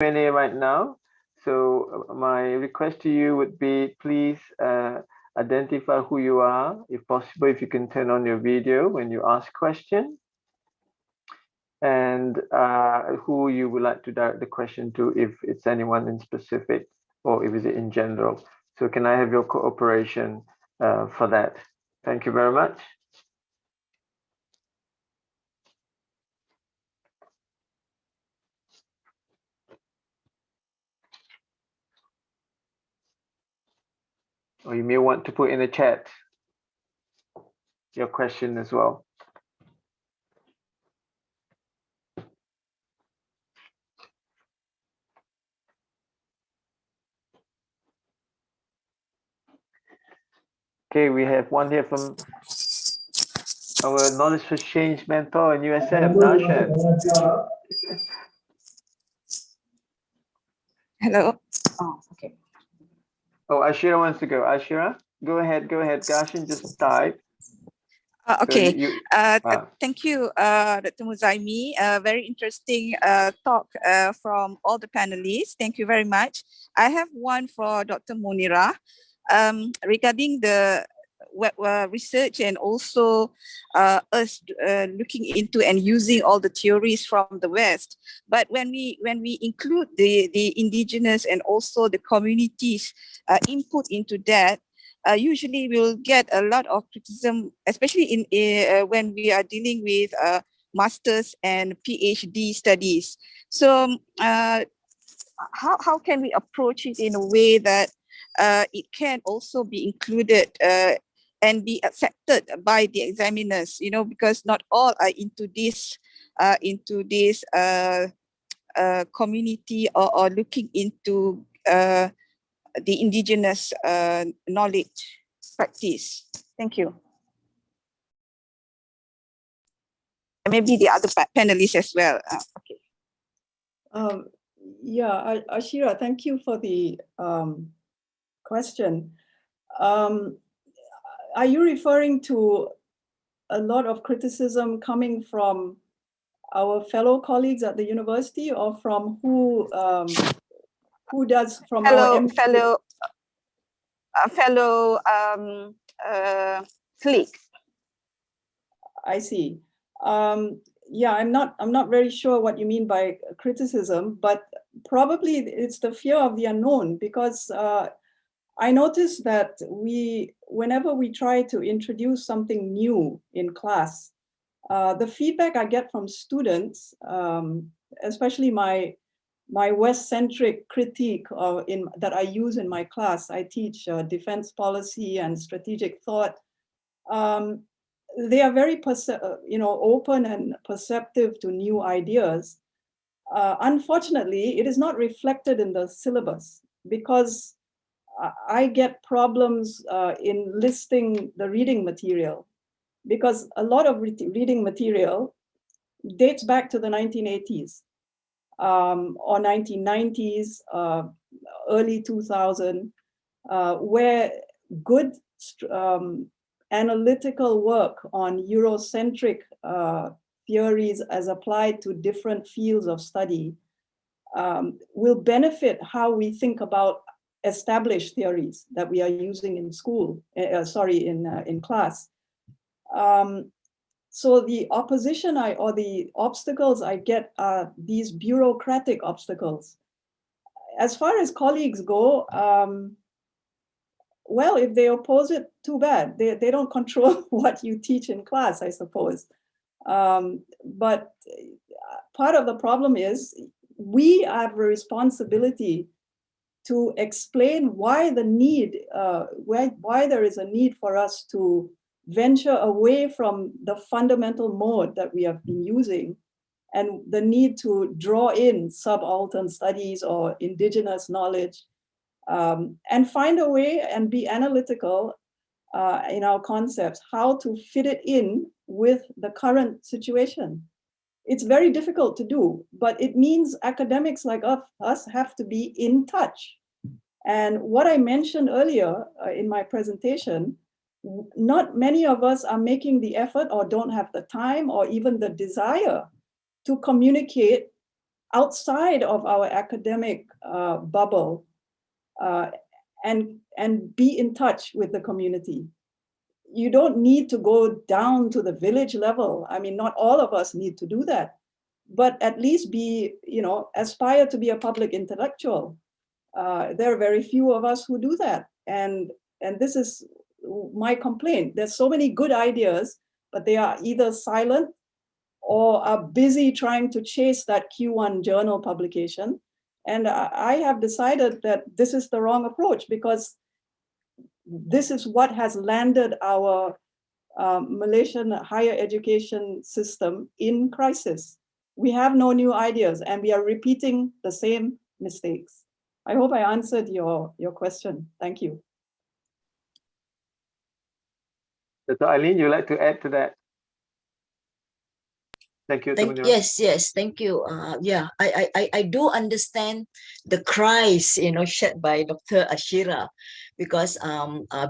Q&A right now. So my request to you would be, please identify who you are. If possible, if you can turn on your video when you ask question, and who you would like to direct the question to, if it's anyone in specific or if it's in general. So can I have your cooperation for that? Thank you very much. Or you may want to put in the chat your question as well. Okay, we have one here from our Knowledge for Change mentor in USM, Darshan. Hello. Oh, okay. Oh, Ashira wants to go. Ashira, go ahead, go ahead. Darshan just type. Okay. So thank you, Dr. Muzaimi. Very interesting talk from all the panelists. Thank you very much. I have one for Dr. Munirah regarding the research and also us looking into and using all the theories from the West. But when we include the indigenous and also the communities input into that, usually we'll get a lot of criticism, especially in when we are dealing with masters and PhD studies. So how can we approach it in a way that it can also be included and be accepted by the examiners? You know, because not all are into this community or looking into the indigenous knowledge practice. Thank you. And maybe the other panelists as well. Okay. Yeah, Ashira, thank you for the question. Are you referring to a lot of criticism coming from our fellow colleagues at the university, or from who does from our fellow clique? I see. Yeah, I'm not very sure what you mean by criticism, but probably it's the fear of the unknown, because I noticed that whenever we try to introduce something new in class, the feedback I get from students, especially my West-centric critique that I use in my class. I teach defense policy and strategic thought. They are very open and perceptive to new ideas. Unfortunately, it is not reflected in the syllabus, because I get problems in listing the reading material, because a lot of reading material dates back to the 1980s or 1990s, early 2000, where good analytical work on Eurocentric theories as applied to different fields of study will benefit how we think about established theories that we are using in school, in class. So the opposition or the obstacles I get are these bureaucratic obstacles. As far as colleagues go, well, if they oppose it, too bad. They don't control what you teach in class, I suppose. But part of the problem is we have a responsibility to explain why the need, why there is a need for us to venture away from the fundamental mode that we have been using, and the need to draw in subaltern studies or indigenous knowledge, and find a way and be analytical in our concepts, how to fit it in with the current situation. It's very difficult to do, but it means academics like us have to be in touch. And what I mentioned earlier in my presentation, not many of us are making the effort or don't have the time or even the desire to communicate outside of our academic bubble and be in touch with the community. You don't need to go down to the village level. I mean, not all of us need to do that, but at least be, aspire to be a public intellectual. There are very few of us who do that. And this is my complaint. There's so many good ideas, but they are either silent or are busy trying to chase that Q1 journal publication. And I have decided that this is the wrong approach, because this is what has landed our Malaysian higher education system in crisis. We have no new ideas and we are repeating the same mistakes. I hope I answered your question. Thank you. So Aileen, you'd like to add to that? Thank you. Yes, thank you. Yeah, I do understand the cries, shared by Dr. Ashira, because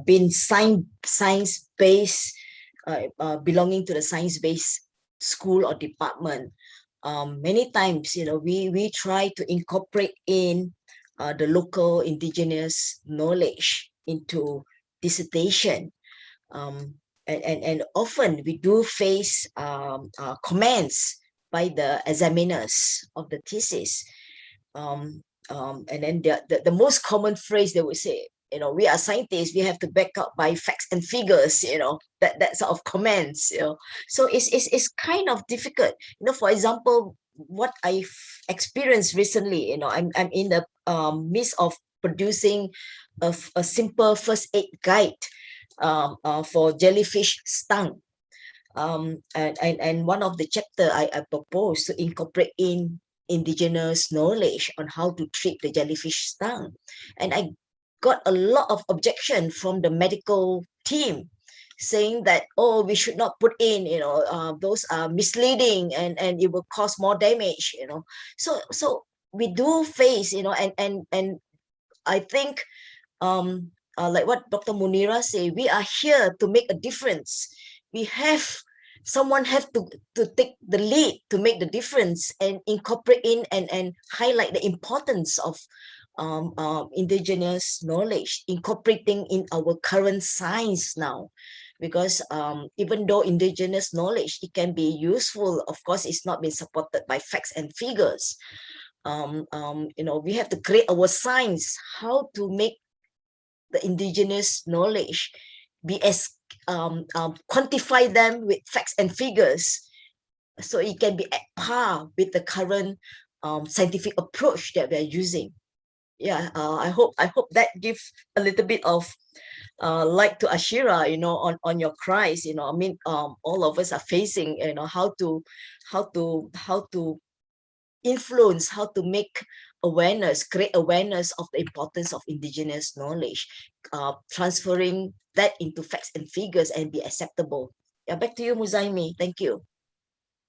being science-based, belonging to the science-based school or department, many times, we try to incorporate in the local indigenous knowledge into dissertation. And often we do face comments by the examiners of the thesis. And then the most common phrase they would say, we are scientists, we have to back up by facts and figures, that sort of comments, So it's kind of difficult. For example, what I've experienced recently, I'm in the midst of producing a simple first aid guide for jellyfish stung. And one of the chapter I proposed to incorporate in indigenous knowledge on how to treat the jellyfish stung. And I got a lot of objection from the medical team saying that, oh, we should not put in, those are misleading and it will cause more damage, So we do face, and I think like what Dr. Munirah said, we are here to make a difference. Someone have to take the lead to make the difference and incorporate in and highlight the importance of indigenous knowledge, incorporating in our current science now. Because even though indigenous knowledge, it can be useful, of course, it's not been supported by facts and figures. We have to create our science, how to make the indigenous knowledge be as quantify them with facts and figures, so it can be at par with the current scientific approach that we are using. Yeah, I hope that gives a little bit of light to Ashira, on your cries. I mean, all of us are facing, how to influence, how to make awareness, create awareness of the importance of indigenous knowledge, transferring that into facts and figures and be acceptable. Yeah, back to you, Muzaimi. Thank you.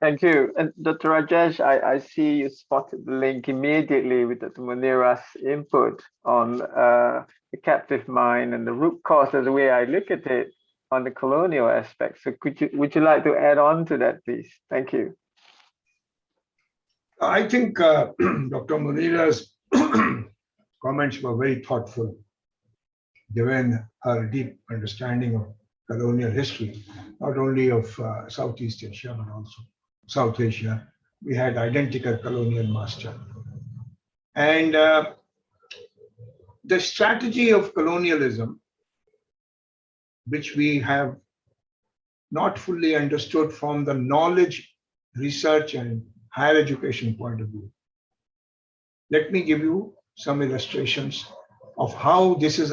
Thank you. And Dr. Rajesh, I see you spotted the link immediately with Dr. Munirah's input on the captive mind and the root cause of the way I look at it on the colonial aspect. So would you like to add on to that, please? Thank you. I think Dr. Munirah's comments were very thoughtful, given her deep understanding of colonial history, not only of Southeast Asia, but also South Asia. We had identical colonial master. And the strategy of colonialism, which we have not fully understood from the knowledge, research, and higher education point of view. Let me give you some illustrations of how this is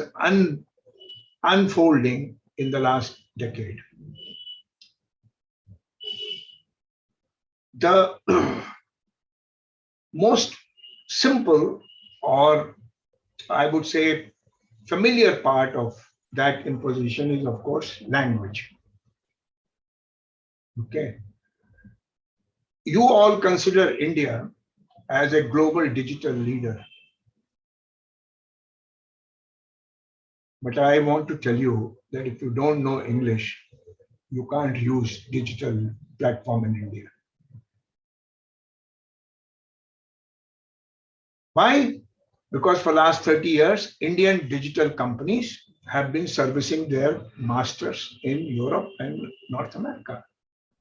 unfolding in the last decade. The most simple, or I would say familiar part of that imposition is, of course, language. Okay. You all consider India as a global digital leader. But I want to tell you that if you don't know English, you can't use digital platform in India. Why? Because for the last 30 years, Indian digital companies have been servicing their masters in Europe and North America,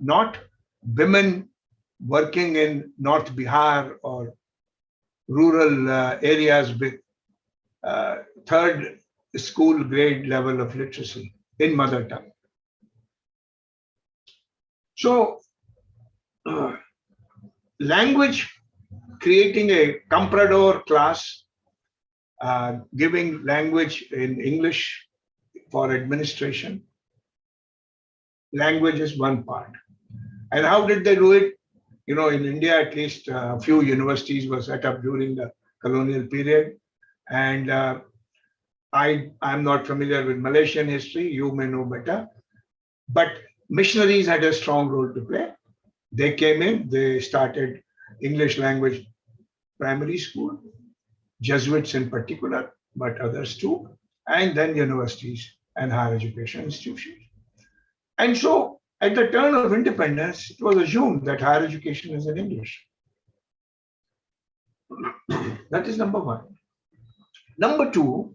not women working in North Bihar or rural areas with third school grade level of literacy in mother tongue. So, language, creating a comprador class, giving language in English for administration. Language is one part. And how did they do it? You know, in India, at least a few universities were set up during the colonial period. And I'm not familiar with Malaysian history, you may know better. But missionaries had a strong role to play. They came in, they started English language primary school, Jesuits in particular, but others too, and then universities and higher education institutions. And so at the turn of independence, it was assumed that higher education is in English. That is number one. Number two,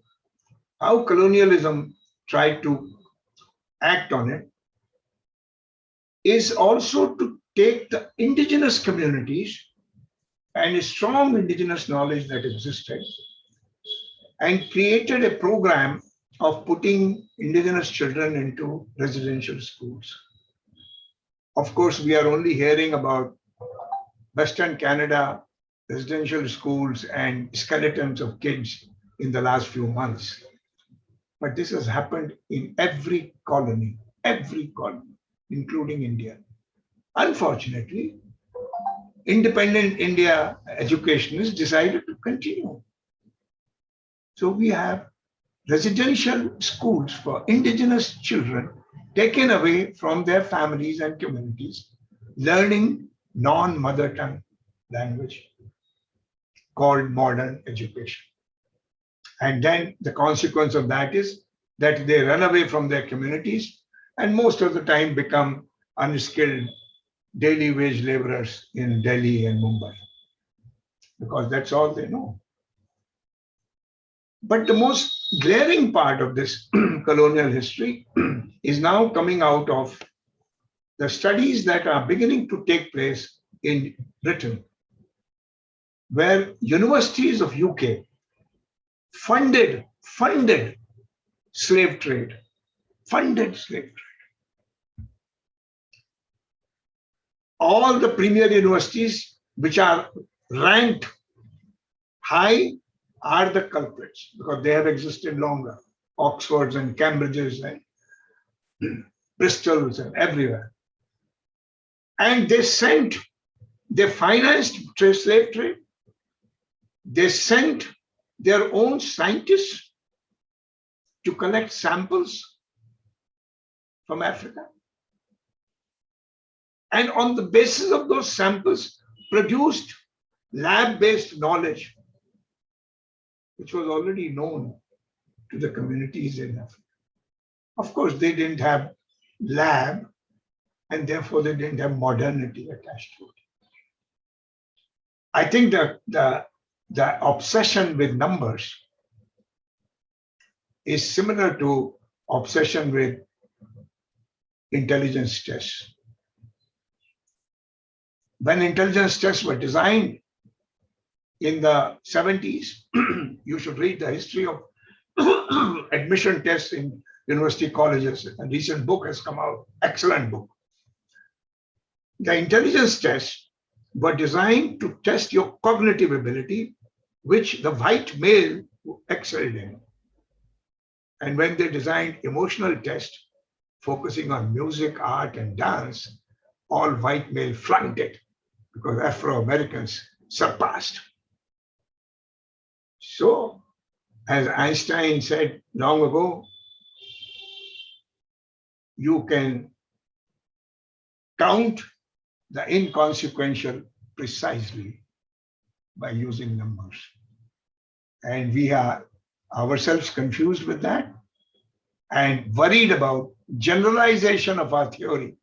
how colonialism tried to act on it is also to take the indigenous communities and a strong indigenous knowledge that existed and created a program of putting indigenous children into residential schools. Of course, we are only hearing about Western Canada residential schools and skeletons of kids in the last few months. But this has happened in every colony, including India. Unfortunately, independent India educationists decided to continue. So we have residential schools for indigenous children taken away from their families and communities, learning non-mother tongue language called modern education. And then the consequence of that is that they run away from their communities and most of the time become unskilled daily wage laborers in Delhi and Mumbai, because that's all they know. But the most glaring part of this colonial history is now coming out of the studies that are beginning to take place in Britain, where universities of UK funded slave trade, All the premier universities which are ranked high are the culprits because they have existed longer. Oxfords and Cambridges and Bristols and everywhere. And they financed slave trade. They sent their own scientists to collect samples from Africa. And on the basis of those samples, produced lab-based knowledge, which was already known to the communities in Africa. Of course, they didn't have lab, and therefore they didn't have modernity attached to it. I think the obsession with numbers is similar to obsession with intelligence tests. When intelligence tests were designed in the 70s, you should read the history of admission tests in university colleges. A recent book has come out, excellent book. The intelligence tests were designed to test your cognitive ability, which the white male excelled in. And when they designed emotional tests, focusing on music, art, and dance, all white male flunked it because Afro-Americans surpassed. So, as Einstein said long ago, you can count the inconsequential precisely by using numbers. And we are ourselves confused with that and worried about generalization of our theory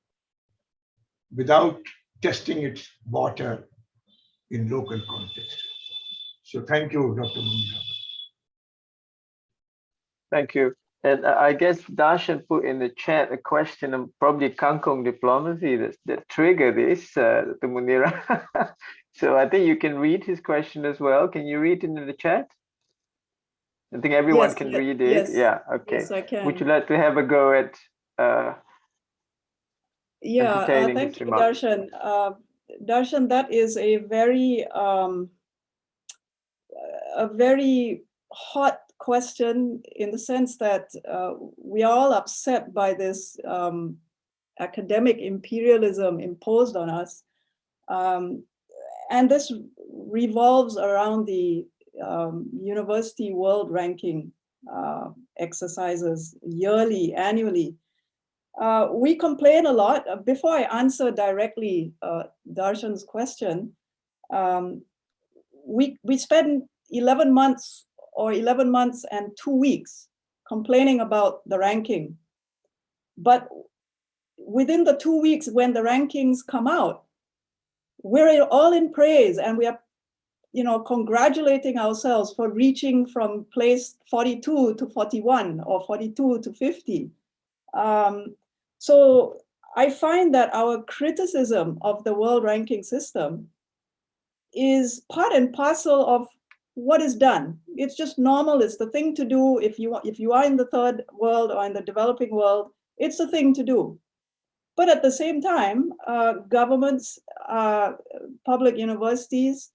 without testing its water in local context. So thank you, Dr. Munirah. Thank you. And I guess Darshan put in the chat a question of probably Kangkong diplomacy that triggered this, Dr. Munirah. So I think you can read his question as well. Can you read it in the chat? I think everyone can read it. Yes, yeah, okay. yes, I can. Would you like to have a go at entertaining thank his you, remarks? Darshan. Darshan, that is a very hot question, in the sense that we are all upset by this academic imperialism imposed on us. And this revolves around the university world ranking exercises yearly, annually. We complain a lot. Before I answer directly Darshan's question, we spend 11 months and 2 weeks complaining about the ranking. But within the 2 weeks when the rankings come out, we're all in praise, and we are, congratulating ourselves for reaching from place 42 to 41 or 42 to 50. So I find that our criticism of the world ranking system is part and parcel of what is done. It's just normal. It's the thing to do. If you are in the third world or in the developing world, it's the thing to do. But at the same time, governments, public universities,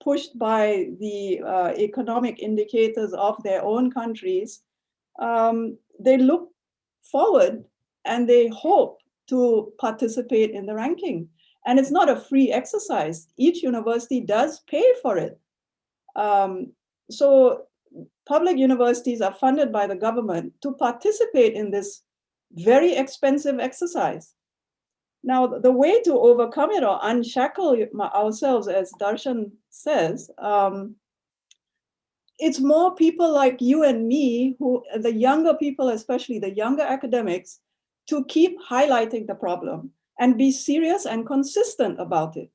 pushed by the economic indicators of their own countries, they look forward and they hope to participate in the ranking. And it's not a free exercise. Each university does pay for it. So public universities are funded by the government to participate in this very expensive exercise. Now, the way to overcome it or unshackle ourselves, as Darshan says, it's more people like you and me, who, the younger people, especially the younger academics, to keep highlighting the problem and be serious and consistent about it.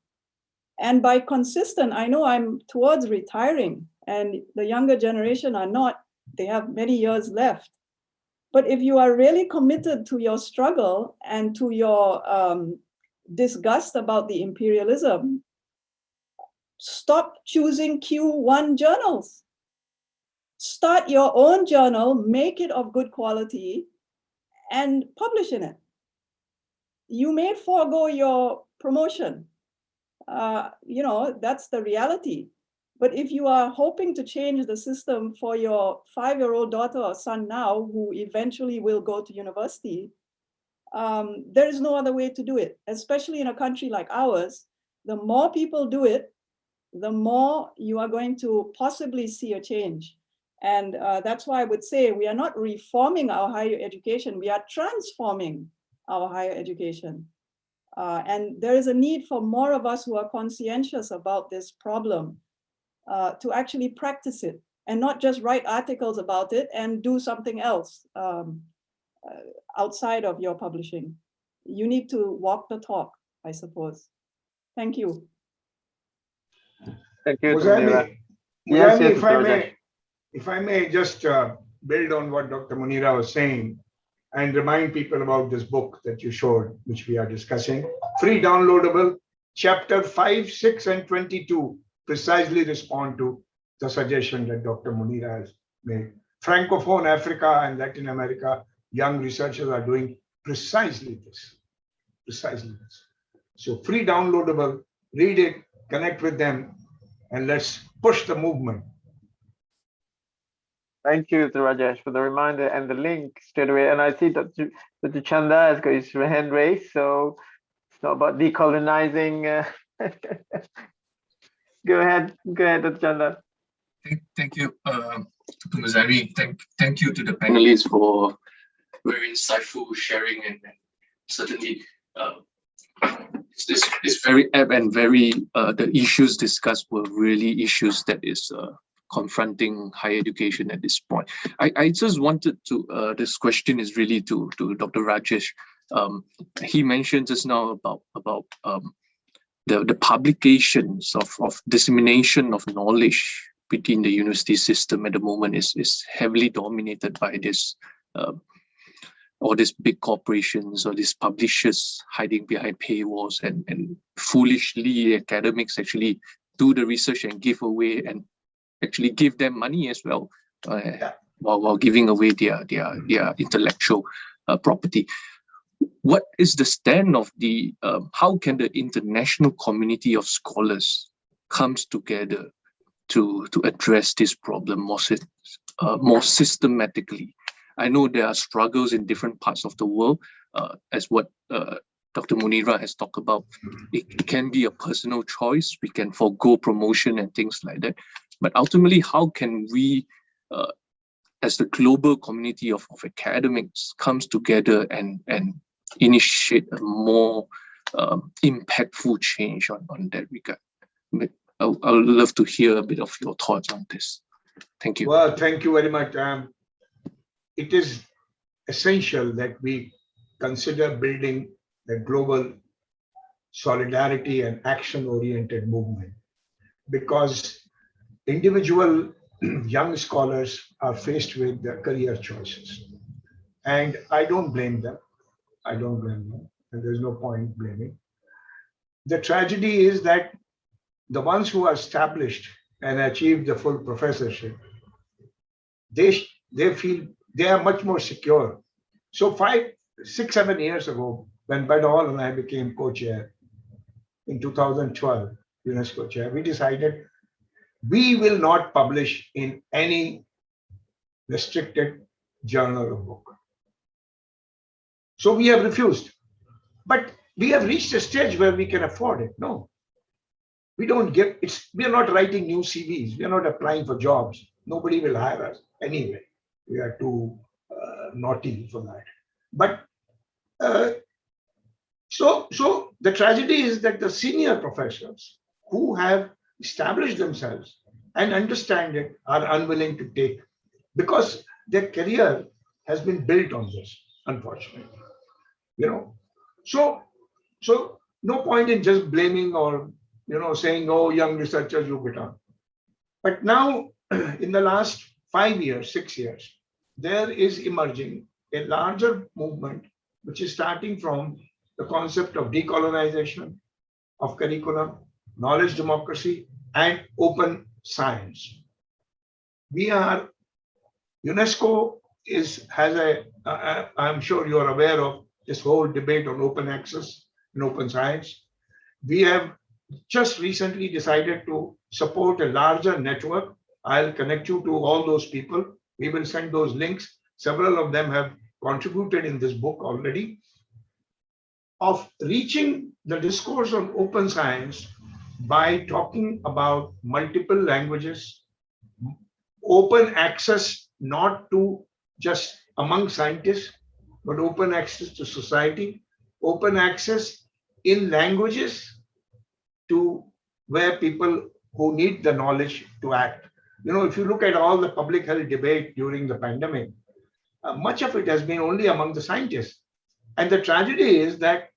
And by consistent, I know I'm towards retiring, and the younger generation are not. They have many years left. But if you are really committed to your struggle and to your disgust about the imperialism, stop choosing Q1 journals. Start your own journal, make it of good quality, and publish in it. You may forego your promotion. That's the reality. But if you are hoping to change the system for your 5-year-old daughter or son now, who eventually will go to university, there is no other way to do it, especially in a country like ours. The more people do it, the more you are going to possibly see a change. And that's why I would say we are not reforming our higher education, we are transforming our higher education. And there is a need for more of us who are conscientious about this problem to actually practice it and not just write articles about it and do something else outside of your publishing. You need to walk the talk, I suppose. Thank you. Thank you, Muzaimi, Yes, if I may just build on what Dr. Munirah was saying and remind people about this book that you showed, which we are discussing. Free downloadable, chapter 5, 6, and 22 precisely respond to the suggestion that Dr. Munirah has made. Francophone Africa and Latin America, young researchers are doing precisely this. So free downloadable, read it, connect with them, and let's push the movement. Thank you, Rajesh, for the reminder and the link straight away. And I see that Dr. Chanda has got his hand raised, so it's not about decolonizing. Go ahead, Dr. Chanda. Thank you, Dr. Muzaimi. Thank you to the panelists for very insightful sharing, and certainly it's very apt and very the issues discussed were really issues that is confronting higher education at this point. I just wanted to this question is really to Dr. Rajesh. He mentioned just now about the publications of dissemination of knowledge between the university system at the moment is heavily dominated by this or these big corporations or these publishers hiding behind paywalls, and foolishly academics actually do the research and give away and actually give them money as well, while giving away their intellectual property. What is the stand of the, how can the international community of scholars comes together to address this problem more systematically? I know there are struggles in different parts of the world, as what Dr. Munirah has talked about. It can be a personal choice. We can forego promotion and things like that. But ultimately, how can we, as the global community of academics, comes together and initiate a more impactful change on that regard? I would love to hear a bit of your thoughts on this. Thank you. Well, thank you very much. It is essential that we consider building a global solidarity and action-oriented movement, because individual young scholars are faced with their career choices. And I don't blame them. I don't blame them. And there's no point blaming. The tragedy is that the ones who are established and achieved the full professorship, they feel they are much more secure. So 5, 6, 7 years ago, when Badal and I became co-chair in 2012, UNESCO chair, we decided we will not publish in any restricted journal or book. So we have refused. But we have reached a stage where we can afford it. No, we don't give, we are not writing new CVs. We are not applying for jobs. Nobody will hire us anyway. We are too naughty for that. But so the tragedy is that the senior professors who have established themselves and understand it are unwilling to take, because their career has been built on this, unfortunately. You know, so no point in just blaming or saying, oh, young researchers, you get on. But now, in the last 5 years, 6 years, there is emerging a larger movement which is starting from the concept of decolonization of curriculum, knowledge democracy, and open science. UNESCO has a, I'm sure you are aware of this whole debate on open access and open science. We have just recently decided to support a larger network. I'll connect you to all those people. We will send those links. Several of them have contributed in this book already, of reaching the discourse on open science by talking about multiple languages, open access not to just among scientists, but open access to society, open access in languages to where people who need the knowledge to act. If you look at all the public health debate during the pandemic, much of it has been only among the scientists. And the tragedy is that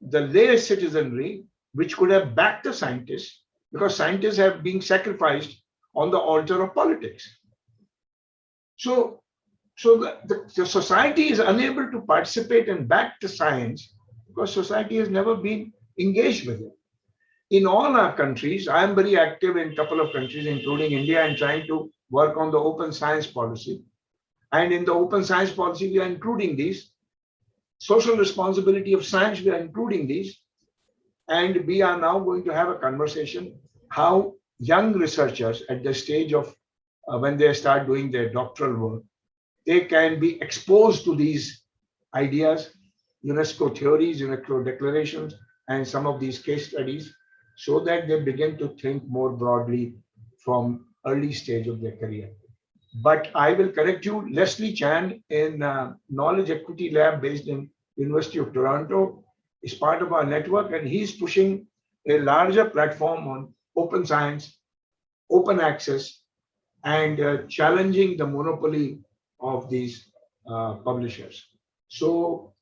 the lay citizenry, which could have backed the scientists, because scientists have been sacrificed on the altar of politics. So the society is unable to participate and back the science because society has never been engaged with it. In all our countries, I am very active in a couple of countries, including India, and trying to work on the open science policy. And in the open science policy, we are including these. Social responsibility of science, we are including these. And we are now going to have a conversation how young researchers at the stage of when they start doing their doctoral work, they can be exposed to these ideas, UNESCO theories, UNESCO declarations, and some of these case studies, so that they begin to think more broadly from early stage of their career. But I will correct you, Leslie Chan in Knowledge Equity Lab based in University of Toronto is part of our network, and he's pushing a larger platform on open science, open access, and challenging the monopoly of these publishers. So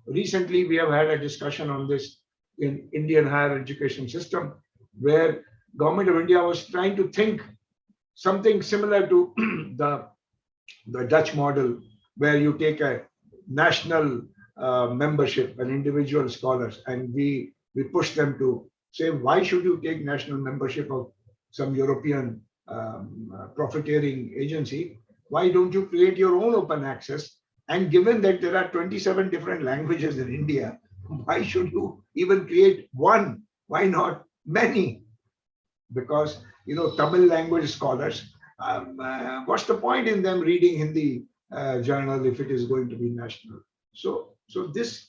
recently we have had a discussion on this in Indian higher education system, where government of India was trying to think something similar to the Dutch model, where you take a national membership and individual scholars, and we push them to say, why should you take national membership of some European profiteering agency? Why don't you create your own open access? And given that there are 27 different languages in India, why should you even create one? Why not many? Because, you know, Tamil language scholars, what's the point in them reading Hindi journal if it is going to be national? So this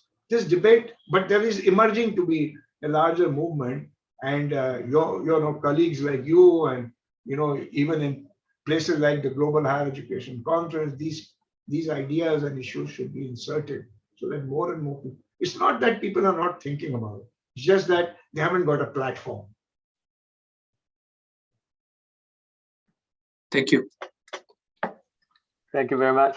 debate, but there is emerging to be a larger movement, and your colleagues like you, and even in places like the Global Higher Education Conference, these ideas and issues should be inserted so that more and more people. It's not that people are not thinking about it; it's just that they haven't got a platform. Thank you. Thank you very much.